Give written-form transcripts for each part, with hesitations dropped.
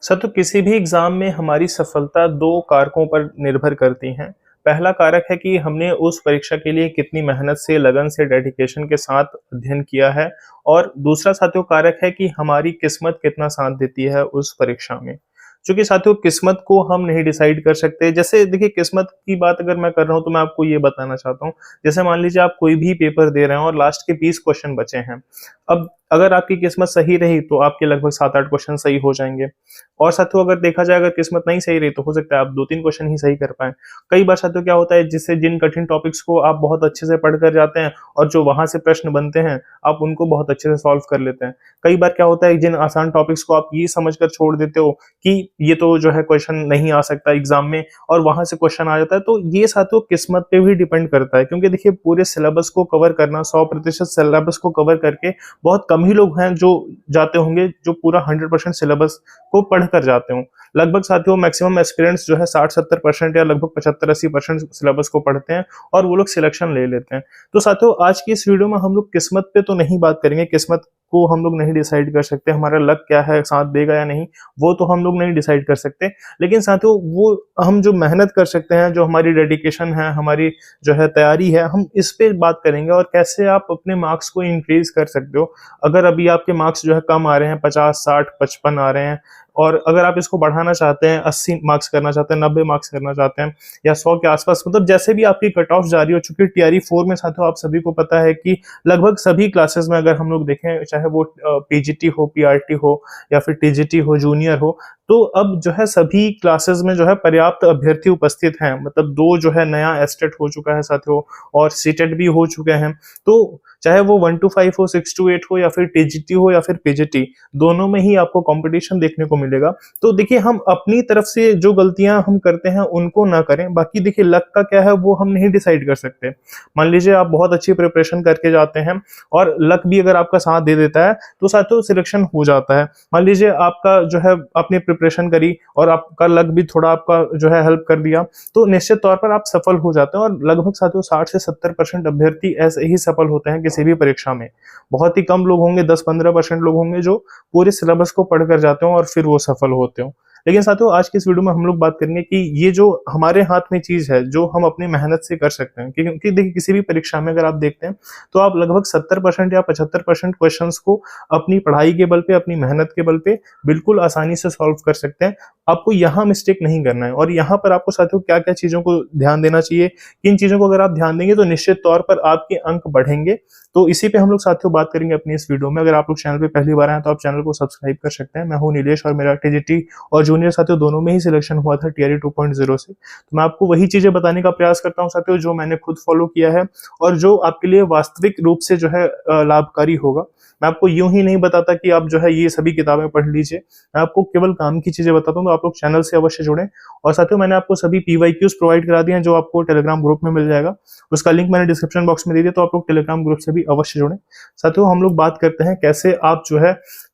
तो किसी भी एग्जाम में हमारी सफलता दो कारकों पर निर्भर करती हैं। पहला कारक है कि हमने उस परीक्षा के लिए कितनी मेहनत से, लगन से, डेडिकेशन के साथ अध्ययन किया है और दूसरा साथियों कारक है कि हमारी किस्मत कितना साथ देती है उस परीक्षा में। चूँकि साथियों किस्मत को हम नहीं डिसाइड कर सकते। जैसे देखिए किस्मत की बात अगर मैं कर रहा हूँ तो मैं आपको ये बताना चाहता हूँ। जैसे मान लीजिए आप कोई भी पेपर दे रहे हैं और लास्ट के 20 क्वेश्चन बचे हैं। अब अगर आपकी किस्मत सही रही तो आपके लगभग 7-8 क्वेश्चन सही हो जाएँगे। और साथियों अगर देखा जाए अगर किस्मत नहीं सही रही तो हो सकता है आप 2-3 क्वेश्चन ही सही कर पाएँ। कई बार साथियों क्या होता है जिससे जिन कठिन टॉपिक्स को आप बहुत अच्छे से पढ़ कर जाते हैं और जो वहाँ से प्रश्न बनते हैं, आप उनको बहुत अच्छे से सॉल्व कर लेते हैं। कई बार क्या होता है जिन आसान टॉपिक्स को आप ये समझकर छोड़ देते हो कि ये तो जो है क्वेश्चन नहीं आ सकता एग्ज़ाम में और वहाँ से क्वेश्चन आ जाता है, तो ये साथियों किस्मत पे भी डिपेंड करता है क्योंकि देखिए पूरे सिलेबस को कवर करना 100% सिलेबस को कवर करके बहुत कम ही लोग हैं जो जाते होंगे जो पूरा 100% सिलेबस को पढ़ कर जाते हों। लगभग साथियों मैक्सिमम एस्पिरेंट्स जो है 60-70% या लगभग 75-80% सिलेबस को पढ़ते हैं और वो लोग सिलेक्शन ले लेते हैं। तो साथियों आज की इस वीडियो में हम लोग किस्मत पे तो नहीं बात करेंगे, किस्मत को हम लोग नहीं डिसाइड कर सकते, हमारा लक क्या है, साथ देगा या नहीं, वो तो हम लोग नहीं डिसाइड कर सकते। लेकिन साथियों वो हम जो मेहनत कर सकते हैं, जो हमारी डेडिकेशन है, हमारी जो है तैयारी है, हम इस पे बात करेंगे और कैसे आप अपने मार्क्स को इंक्रीज़ कर सकते हो। अगर अभी आपके मार्क्स जो है कम आ रहे हैं, 50, 60, 55 आ रहे हैं और अगर आप इसको बढ़ाना चाहते हैं, 80 मार्क्स करना चाहते हैं, 90 मार्क्स करना चाहते हैं या 100 के आस-पास, मतलब जैसे भी आपकी कट ऑफ जारी हो चुकी है टियरी 4 में साथियों आप सभी को पता है कि लगभग सभी क्लासेस में अगर हम लोग देखें, चाहे वो पीजीटी हो, पीआरटी हो या फिर टीजीटी हो, जूनियर हो, तो अब जो है सभी क्लासेस में जो है पर्याप्त अभ्यर्थी उपस्थित हैं। मतलब 2 जो है नया एस्टेट हो चुका है साथियों और सीटेट भी हो चुके हैं। तो चाहे वो 1 टू 5 हो, 6 टू 8 हो या फिर टीजीटी हो या फिर पीजीटी, दोनों में ही आपको कॉम्पिटिशन देखने को मिलेगा। तो देखिए हम अपनी तरफ से जो गलतियाँ हम करते हैं उनको ना करें। बाकी देखिए लक का क्या है वो हम नहीं डिसाइड कर सकते। मान लीजिए आप बहुत अच्छी प्रिपरेशन करके जाते हैं और लक भी अगर आपका साथ दे देता है तो साथियों सिलेक्शन हो जाता है। मान लीजिए आपका जो है आपने प्रिपरेशन करी और आपका लक भी थोड़ा आपका जो है हेल्प कर दिया, तो निश्चित तौर पर आप सफल हो जाते हैं और लगभग साथियों 60 से 70% अभ्यर्थी ऐसे ही सफल होते हैं किसी भी परीक्षा में। बहुत ही कम लोग होंगे, 10-15% लोग होंगे जो पूरे सिलेबस को पढ़कर जाते हो और फिर वो सफल होते हो। लेकिन साथियों आज की इस वीडियो में हम लोग बात करेंगे कि ये जो हमारे हाथ में चीज़ है, जो हम अपनी मेहनत से कर सकते हैं। क्योंकि देखिए किसी भी परीक्षा में अगर आप देखते हैं, तो आप लगभग 70% या 75% क्वेश्चंस को अपनी पढ़ाई के बल पे, अपनी मेहनत के बल पे बिल्कुल आसानी से सॉल्व कर सकते हैं। आपको यहाँ मिस्टेक नहीं करना है और यहाँ पर आपको साथियों क्या-क्या चीज़ों को ध्यान देना चाहिए, किन चीज़ों को अगर आप ध्यान देंगे तो निश्चित तौर पर आपके अंक बढ़ेंगे। तो इसी पे हम लोग साथियों बात करेंगे अपनी इस वीडियो में। अगर आप लोग चैनल पे पहली बार आए हैं तो आप चैनल को सब्सक्राइब कर सकते हैं। मैं हूँ नीलेश और मेरा टीजीटी और जूनियर साथियों दोनों में ही सिलेक्शन हुआ था टियर 2.0 से। तो मैं आपको वही चीज़ें बताने का प्रयास करता हूँ साथियों जो मैंने खुद फॉलो किया है और जो आपके लिए वास्तविक रूप से जो है लाभकारी होगा। मैं आपको यूँ ही नहीं बताता कि आप जो है ये सभी किताबें पढ़ लीजिए। मैं आपको केवल काम की चीज़ें बताता हूँ, तो आप लोग चैनल से अवश्य जुड़ें। और साथियों मैंने आपको सभी पीवाईक्यूज़ प्रोवाइड करा दिए हैं जो आपको टेलीग्राम ग्रुप में मिल जाएगा। उसका लिंक मैंने डिस्क्रिप्शन बॉक्स में दे दिया, तो आप लोग टेलीग्राम ग्रुप से भी अवश्य जुड़ें। साथियों हम लोग बात करते हैं कैसे आप जो है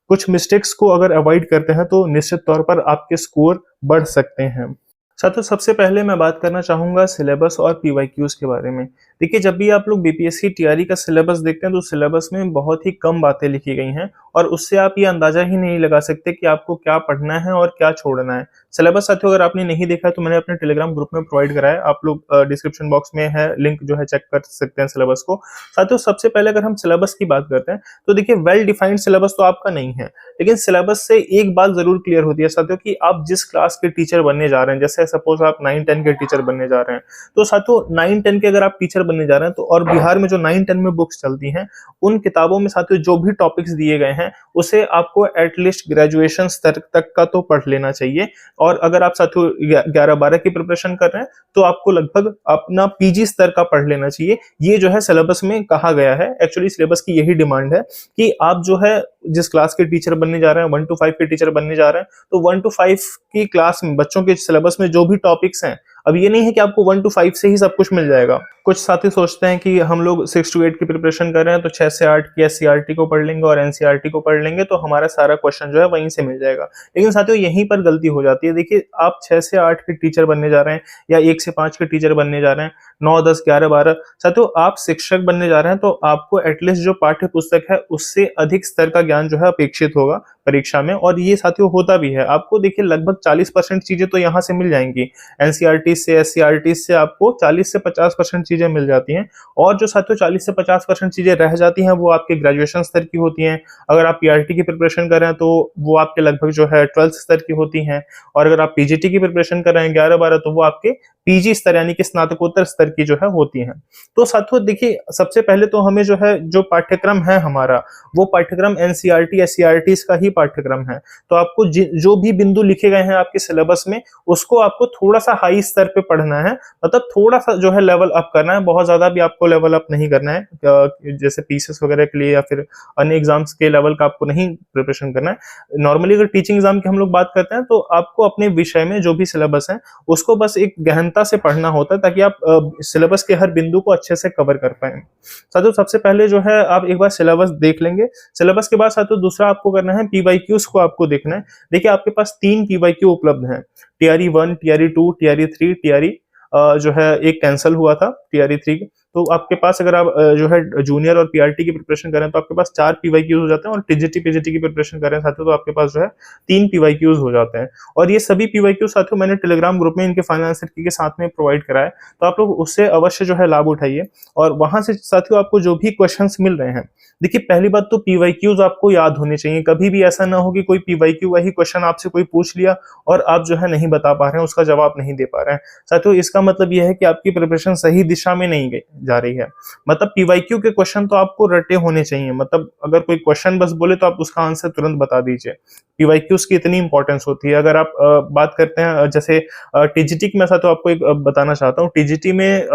कुछ मिस्टेक्स को अगर अवॉइड करते हैं तो निश्चित तौर पर आपके स्कोर बढ़ सकते हैं। साथियों सबसे पहले मैं बात करना चाहूँगा सिलेबस और पीवाईक्यूज़ के बारे में। देखिए जब भी आप लोग बीपीएससी टीआरई का सिलेबस देखते हैं तो सिलेबस में बहुत ही कम बातें लिखी गई हैं और उससे आप ये अंदाज़ा ही नहीं लगा सकते कि आपको क्या पढ़ना है और क्या छोड़ना है। सिलेबस साथियों अगर आपने नहीं देखा है तो मैंने अपने टेलीग्राम ग्रुप में प्रोवाइड करा है। आप लोग डिस्क्रिप्शन बॉक्स में है लिंक जो है चेक कर सकते हैं सिलेबस को। साथियों सबसे पहले अगर हम सिलेबस की बात करते हैं तो देखिए वेल डिफाइंड सिलेबस तो आपका नहीं है, लेकिन सिलेबस से एक बात ज़रूर क्लियर होती है साथियों कि आप जिस क्लास के टीचर बनने जा रहे हैं, जैसे सपोज आप 9-10 के टीचर बनने जा रहे हैं, तो साथियों 9-10 के अगर आप टीचर बनने जा रहे हैं तो और बिहार में जो 9-10 में बुक्स चलती हैं, उन किताबों में साथियों जो भी टॉपिक्स दिए गए हैं, उसे आपको एटलीस्ट ग्रेजुएशन स्तर तक का तो पढ़ लेना चाहिए। और अगर आप साथियों 11-12 की प्रिपरेशन कर रहे हैं, तो आपको लगभग अपना पीजी स्तर का पढ़ लेना चाहिए। ये जो है सिलेबस में कहा गया है, एक्चुअली सिलेबस की यही डिमांड है कि आप जो है जिस क्लास के टीचर बनने जा रहे हैं, 1 टू 5 के टीचर बनने जा रहे हैं, तो 1 टू 5 की क्लास में बच्चों के सिलेबस में जो भी टॉपिक्स हैं, अब ये नहीं है कि आपको 1 टू 5 से ही सब कुछ मिल जाएगा। कुछ साथी सोचते हैं कि हम लोग 6 टू 8 की प्रिपरेशन कर रहे हैं तो 6 से 8 की एससीईआरटी को पढ़ लेंगे और एनसीईआरटी को पढ़ लेंगे तो हमारा सारा क्वेश्चन जो है वहीं से मिल जाएगा। लेकिन साथियों यहीं पर गलती हो जाती है। देखिए आप 6 से 8 के टीचर बनने जा रहे हैं या 1 से 5 के टीचर बनने जा रहे हैं, 9, 10, 11, 12, साथियों आप शिक्षक बनने जा रहे हैं तो आपको एटलीस्ट जो पाठ्य पुस्तक है उससे अधिक स्तर का ज्ञान जो है अपेक्षित होगा। परीक्षा में, और ये साथियों होता भी है। आपको देखिए लगभग 40% चीजें तो यहाँ से मिल जाएंगी, एनसीईआरटी से, एससीईआरटी से आपको 40 से 50% चीजें मिल जाती हैं। और जो साथियों 40 से 50% चीजें रह जाती हैं वो आपके ग्रेजुएशन स्तर की होती हैं। अगर आप पीआरटी की प्रिपरेशन कर रहे हैं तो वो आपके लगभग जो है 12th स्तर की होती हैं, और अगर आप पीजीटी की प्रिपरेशन कर रहे हैं 11-12 तो वो आपके पीजी स्तर यानी कि स्नातकोत्तर स्तर की जो है होती हैं। तो साथियों देखिए सबसे पहले तो हमें जो है जो पाठ्यक्रम है हमारा, वो पाठ्यक्रम एनसीईआरटी एससीईआरटी का ही पाठ्यक्रम है। तो आपको जो भी बिंदु लिखे गए हैं आपके सिलेबस में, उसको आपको थोड़ा सा हाई स्तर पे पढ़ना है, मतलब थोड़ा सा जो है लेवल अप करना है, बहुत ज्यादा भी आपको लेवल अप नहीं करना है। जैसे पीसीएस वगैरह के लिए या फिर अन्य एग्जाम्स के लेवल का आपको नहीं प्रिपरेशन करना है। नॉर्मली अगर टीचिंग एग्जाम की हम लोग बात करते हैं तो आपको अपने विषय में जो भी सिलेबस है उसको बस एक गहनता से पढ़ना होता है, ताकि आप सिलेबस के हर बिंदु को अच्छे से कवर कर पाए। साथियों सबसे पहले जो है आप एक बार सिलेबस देख लेंगे। सिलेबस के बाद साथियों दूसरा आपको करना है पीवाईक्यूज को आपको देखना है। देखिए आपके पास 3 पीवाईक्यू उपलब्ध हैं, टीआरई 1, टीआरई 2, टीआरई 3, टीआरई जो है एक कैंसिल हुआ था टीआरई 3। तो आपके पास अगर आप जो है जूनियर और पीआरटी की प्रिपरेशन करें तो आपके पास 4 पीवाईक्यूज हो जाते हैं, और टीजीटी पीजीटी की प्रिपरेशन करें साथियों तो आपके पास जो है 3 पीवाईक्यूज हो जाते हैं। और ये सभी पीवाईक्यूज साथियों मैंने टेलीग्राम ग्रुप में इनके फाइनल आंसर की के साथ में प्रोवाइड करा है, तो आप लोग उससे अवश्य जो है लाभ उठाइए। और वहां से साथियों आपको जो भी क्वेश्चंस मिल रहे हैं, देखिए पहली बात तो पीवाईक्यूज आपको याद होने चाहिए। कभी भी ऐसा ना हो कि कोई पीवाईक्यू वही क्वेश्चन आपसे कोई पूछ लिया और आप जो है नहीं बता पा रहे हैं, उसका जवाब नहीं दे पा रहे हैं। साथियों इसका मतलब यह है कि आपकी प्रिपरेशन सही दिशा में नहीं जा रही है। मतलब पीवाईक्यू के क्वेश्चन तो आपको रटे होने चाहिए, मतलब अगर कोई क्वेश्चन बस बोले तो आप उसका आंसर तुरंत बता दीजिए। पीवाईक्यूज की इतनी इंपॉर्टेंस होती है। अगर आप बात करते हैं जैसे टीजीटी की, मैं साथियों आपको एक बताना चाहता हूँ। टीजीटी में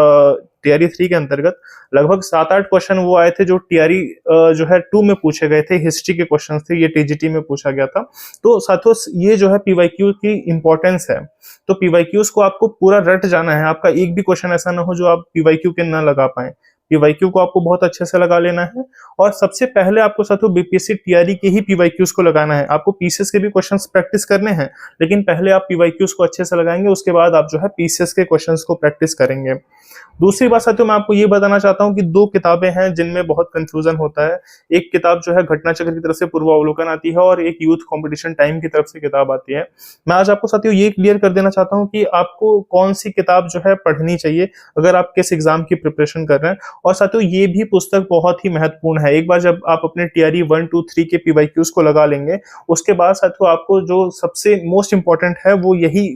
टीआरई 3 के अंतर्गत लगभग 7-8 क्वेश्चन वो आए थे जो टीआरई जो है 2 में पूछे गए थे, हिस्ट्री के क्वेश्चन थे, ये टीजीटी में पूछा गया था। तो साथियों ये जो है पीवाईक्यू की इंपॉर्टेंस है। तो पीवाईक्यूज को आपको पूरा रट जाना है, आपका एक भी क्वेश्चन ऐसा ना हो जो आप पीवाईक्यू के ना लगा पाए। पीवाईक्यू को आपको बहुत अच्छे से लगा लेना है। और सबसे पहले आपको साथियों बीपीएससी टीआरई के ही पीवाईक्यूज को लगाना है। आपको पीसीएस के भी क्वेश्चंस प्रैक्टिस करने हैं, लेकिन पहले आप पीवाईक्यूज को अच्छे से लगाएंगे, उसके बाद आप जो है पीसीएस के क्वेश्चंस को प्रैक्टिस करेंगे। दूसरी बात साथियों मैं आपको ये बताना चाहता हूँ कि 2 किताबें हैं जिनमें बहुत कंफ्यूजन होता है। एक किताब जो है घटना चक्र की तरफ से पूर्वावलोकन आती है, और एक यूथ कंपटीशन टाइम की तरफ से किताब आती है। मैं आज आपको साथियों ये क्लियर कर देना चाहता हूँ कि आपको कौन सी किताब जो है पढ़नी चाहिए अगर आप किस एग्जाम की प्रिपरेशन कर रहे हैं। और साथियों ये भी पुस्तक बहुत ही महत्वपूर्ण है। एक बार जब आप अपने टीआरई 1, 2, 3 के पीवाईक्यूज को लगा लेंगे, उसके बाद साथियों आपको जो सबसे मोस्ट इंपॉर्टेंट है वो यही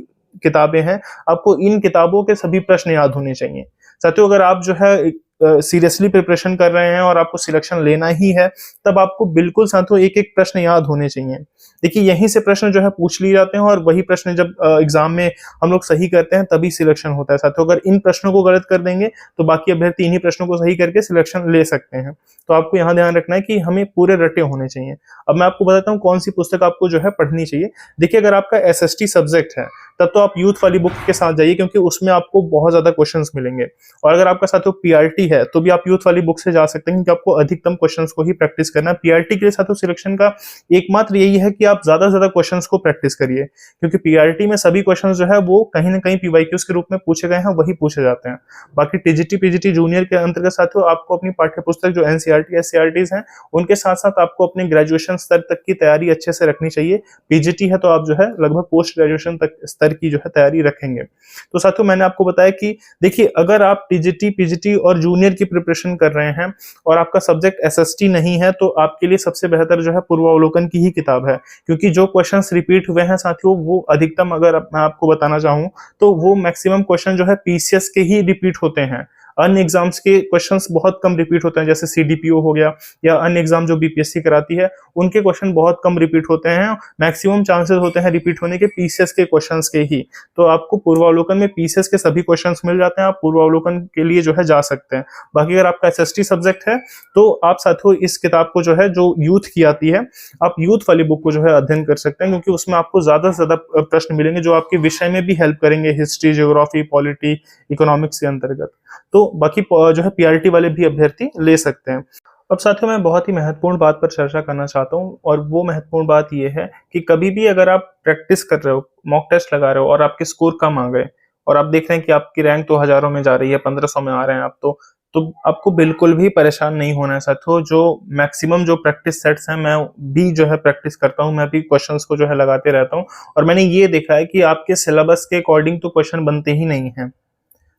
किताबें हैं। आपको इन किताबों के सभी प्रश्न याद होने चाहिए। साथियों अगर आप जो है सीरियसली प्रिपरेशन कर रहे हैं और आपको सिलेक्शन लेना ही है, तब आपको बिल्कुल साथियों एक एक प्रश्न याद होने चाहिए। देखिए यहीं से प्रश्न जो है पूछ लिए जाते हैं, और वही प्रश्न जब एग्जाम में हम लोग सही करते हैं तभी सिलेक्शन होता है। साथियों अगर इन प्रश्नों को गलत कर देंगे तो बाकी अभ्यर्थी इन्हीं प्रश्नों को सही करके सिलेक्शन ले सकते हैं। तो आपको यहाँ ध्यान रखना है कि हमें पूरे रटे होने चाहिए। अब मैं आपको बताता हूँ कौन सी पुस्तक आपको जो है पढ़नी चाहिए। देखिए अगर आपका एसएसटी सब्जेक्ट है तब तो आप यूथ वाली बुक के साथ जाइए, क्योंकि उसमें आपको बहुत ज्यादा क्वेश्चंस मिलेंगे। और अगर आपका साथियों पीआरटी है तो भी आप यूथ वाली बुक से जा सकते हैं, क्योंकि आपको अधिकतम क्वेश्चंस को ही प्रैक्टिस करना है। पीआरटी के लिए साथियों सिलेक्शन का एकमात्र यही है कि आप ज्यादा से ज्यादा क्वेश्चंस को प्रैक्टिस करिए, क्योंकि पीआरटी में सभी क्वेश्चंस जो है वो कहीं ना कहीं पीवाईक्यूज के रूप में पूछे गए हैं, वही पूछे जाते हैं। बाकी टीजीटी पीजीटी जूनियर के अंतर्गत साथियों आपको अपनी पाठ्य पुस्तक जो एनसीईआरटी एससीईआरटी हैं उनके साथ साथ आपको अपने ग्रेजुएशन स्तर तक की तैयारी अच्छे से रखनी चाहिए। पीजीटी है तो आप जो है लगभग पोस्ट ग्रेजुएशन तक स्तर की जो है तैयारी रखेंगे। तो साथियों मैंने आपको बताया कि देखिए अगर आप टीजीटी पीजीटी और जूनियर की प्रिपरेशन कर रहे हैं और आपका सब्जेक्ट एसएसटी नहीं है, तो आपके लिए सबसे बेहतर जो है पूर्वावलोकन की ही किताब है, क्योंकि जो क्वेश्चंस रिपीट हुए हैं साथियों वो अधिकतम अगर मैं आपको बताना चाहूं तो वो मैक्सिमम क्वेश्चन जो है पीसीएस के ही रिपीट होते हैं। अन्य एग्जाम्स के क्वेश्चंस बहुत कम रिपीट होते हैं, जैसे सीडीपीओ हो गया या अन्य एग्जाम जो बीपीएससी कराती है उनके क्वेश्चन बहुत कम रिपीट होते हैं। मैक्सिमम चांसेस होते हैं रिपीट होने के पीसीएस के क्वेश्चंस के ही। तो आपको पूर्वावलोकन में पीसीएस के सभी क्वेश्चंस मिल जाते हैं, आप पूर्वावलोकन के लिए जो है जा सकते हैं। बाकी अगर आपका एसएसटी सब्जेक्ट है तो आप साथियों इस किताब को जो है जो यूथ की आती है, आप यूथ वाली बुक को जो है अध्ययन कर सकते हैं, क्योंकि उसमें आपको ज्यादा से ज्यादा प्रश्न मिलेंगे जो आपके विषय में भी हेल्प करेंगे, हिस्ट्री, ज्योग्राफी, पॉलिटी, इकोनॉमिक्स के अंतर्गत। तो बाकी जो है पीआरटी वाले भी अभ्यर्थी ले सकते हैं। अब साथियों मैं बहुत ही महत्वपूर्ण बात पर चर्चा करना चाहता हूँ, और वो महत्वपूर्ण बात ये है कि कभी भी अगर आप प्रैक्टिस कर रहे हो, मॉक टेस्ट लगा रहे हो और आपके स्कोर कम आ गए और आप देख रहे हैं कि आपकी रैंक तो हजारों में जा रही है, 1500 में आ रहे हैं आप, तो आपको बिल्कुल भी परेशान नहीं होना है साथियों। जो मैक्सिमम जो प्रैक्टिस सेट्स हैं, मैं भी जो है प्रैक्टिस करता हूँ, मैं भी क्वेश्चंस को जो है लगाते रहता हूँ, और मैंने ये देखा है कि आपके सिलेबस के अकॉर्डिंग तो क्वेश्चन बनते ही नहीं हैं।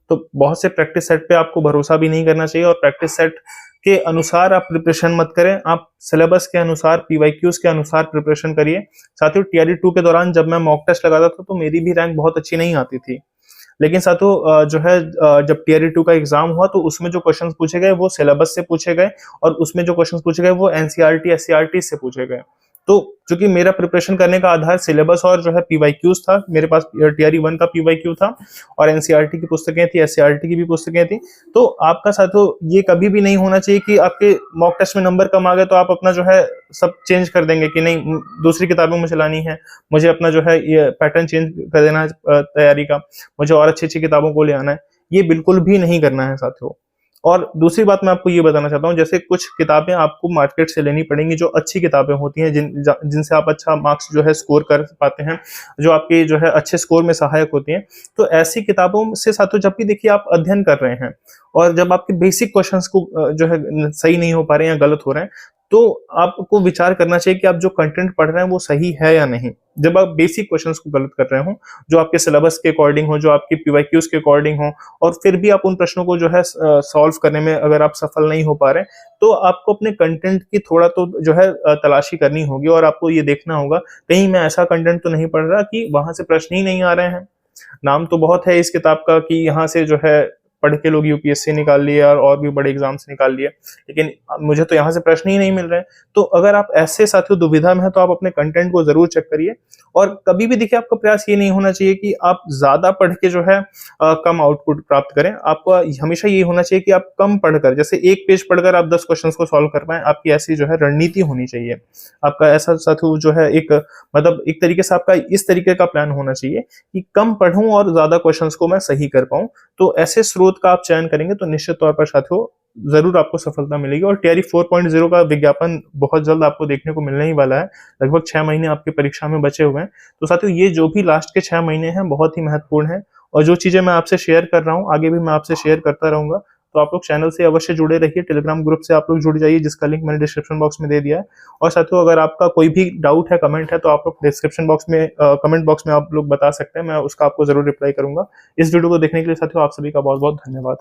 तो बहुत से प्रैक्टिस सेट पे आपको भरोसा भी नहीं करना चाहिए, और प्रैक्टिस सेट के अनुसार आप प्रिपरेशन मत करें, आप सिलेबस के अनुसार, पीवाईक्यूज के अनुसार प्रिपरेशन करिए। साथियों, टीआरई 2 के दौरान जब मैं मॉक टेस्ट लगाता था तो मेरी भी रैंक बहुत अच्छी नहीं आती थी, लेकिन साथियों जो है जब टीआरई 2 का एग्जाम हुआ तो उसमें जो क्वेश्चंस पूछे गए वो सिलेबस से पूछे गए, और उसमें जो क्वेश्चंस पूछे गए वो एनसीईआरटी, एससीईआरटी से पूछे गए। तो चूंकि मेरा प्रिपरेशन करने का आधार सिलेबस और जो है पीवाईक्यूज था, मेरे पास टीआरई 1 का पीवाईक्यू था और एनसीईआरटी की पुस्तकें थी, एससीईआरटी की भी पुस्तकें थी। तो आपका साथियों ये कभी भी नहीं होना चाहिए कि आपके मॉक टेस्ट में नंबर कम आ गए तो आप अपना जो है सब चेंज कर देंगे कि नहीं दूसरी किताबें मुझे लानी है, मुझे अपना जो है ये पैटर्न चेंज कर देना है तैयारी का, मुझे और अच्छी अच्छी किताबों को ले आना है। ये बिल्कुल भी नहीं करना है साथियों। और दूसरी बात मैं आपको ये बताना चाहता हूँ, जैसे कुछ किताबें आपको मार्केट से लेनी पड़ेंगी जो अच्छी किताबें होती हैं, जिनसे आप अच्छा मार्क्स जो है स्कोर कर पाते हैं, जो आपके जो है अच्छे स्कोर में सहायक होती हैं। तो ऐसी किताबों से साथियों जब भी देखिए आप अध्ययन कर रहे हैं और जब आपके बेसिक क्वेश्चंस को जो है सही नहीं हो पा रहे हैं या गलत हो रहे हैं, तो आपको विचार करना चाहिए कि आप जो कंटेंट पढ़ रहे हैं वो सही है या नहीं। जब आप बेसिक क्वेश्चंस को गलत कर रहे हो, जो आपके सिलेबस के अकॉर्डिंग हो, जो आपकी पीवाईक्यूज के अकॉर्डिंग हो, और फिर भी आप उन प्रश्नों को जो है सॉल्व करने में अगर आप सफल नहीं हो पा रहे, तो आपको अपने कंटेंट की थोड़ा तो जो है तलाशी करनी होगी, और आपको ये देखना होगा कहीं मैं ऐसा कंटेंट तो नहीं पढ़ रहा कि वहां से प्रश्न ही नहीं आ रहे हैं। नाम तो बहुत है इस किताब का कि यहाँ से जो है पढ़ के लोग यूपीएससी निकाल लिए और भी बड़े एग्जाम्स निकाल लिए, लेकिन मुझे तो यहाँ से प्रश्न ही नहीं मिल रहे हैं। तो अगर आप ऐसे साथियों दुविधा में हैं तो आप अपने कंटेंट को जरूर चेक करिए, और कभी भी देखिए आपका प्रयास ये नहीं होना चाहिए कि आप ज्यादा पढ़ के जो है कम आउटपुट प्राप्त करें। आपका हमेशा ये होना चाहिए कि आप कम पढ़कर, जैसे एक पेज पढ़कर आप 10 क्वेश्चन को सॉल्व कर पाए, आपकी ऐसी जो है रणनीति होनी चाहिए। आपका ऐसा साथियों जो है एक मतलब एक तरीके से आपका इस तरीके का प्लान होना चाहिए कि कम पढ़ूं और ज्यादा क्वेश्चंस को मैं सही कर पाऊं। तो ऐसे स्रोत का आप चयन करेंगे तो निश्चित तौर पर साथियों जरूर आपको सफलता मिलेगी। और टीआरई 4.0 का विज्ञापन बहुत जल्द आपको देखने को मिलने ही वाला है। लगभग 6 महीने आपकी परीक्षा में बचे हुए हैं, तो साथियों ये जो भी लास्ट के 6 महीने हैं बहुत ही महत्वपूर्ण है, और जो चीजें मैं आपसे शेयर कर रहा हूँ आगे भी मैं आपसे शेयर करता रहूंगा। तो आप लोग चैनल से अवश्य जुड़े रहिए, टेलीग्राम ग्रुप से आप लोग जुड़ जाइए जिसका लिंक मैंने डिस्क्रिप्शन बॉक्स में दे दिया है। और साथियों अगर आपका कोई भी डाउट है, कमेंट है, तो आप लोग डिस्क्रिप्शन बॉक्स में कमेंट बॉक्स में आप लोग बता सकते हैं, मैं उसका आपको जरूर रिप्लाई करूंगा। इस वीडियो को देखने के लिए साथियों आप सभी का बहुत बहुत धन्यवाद।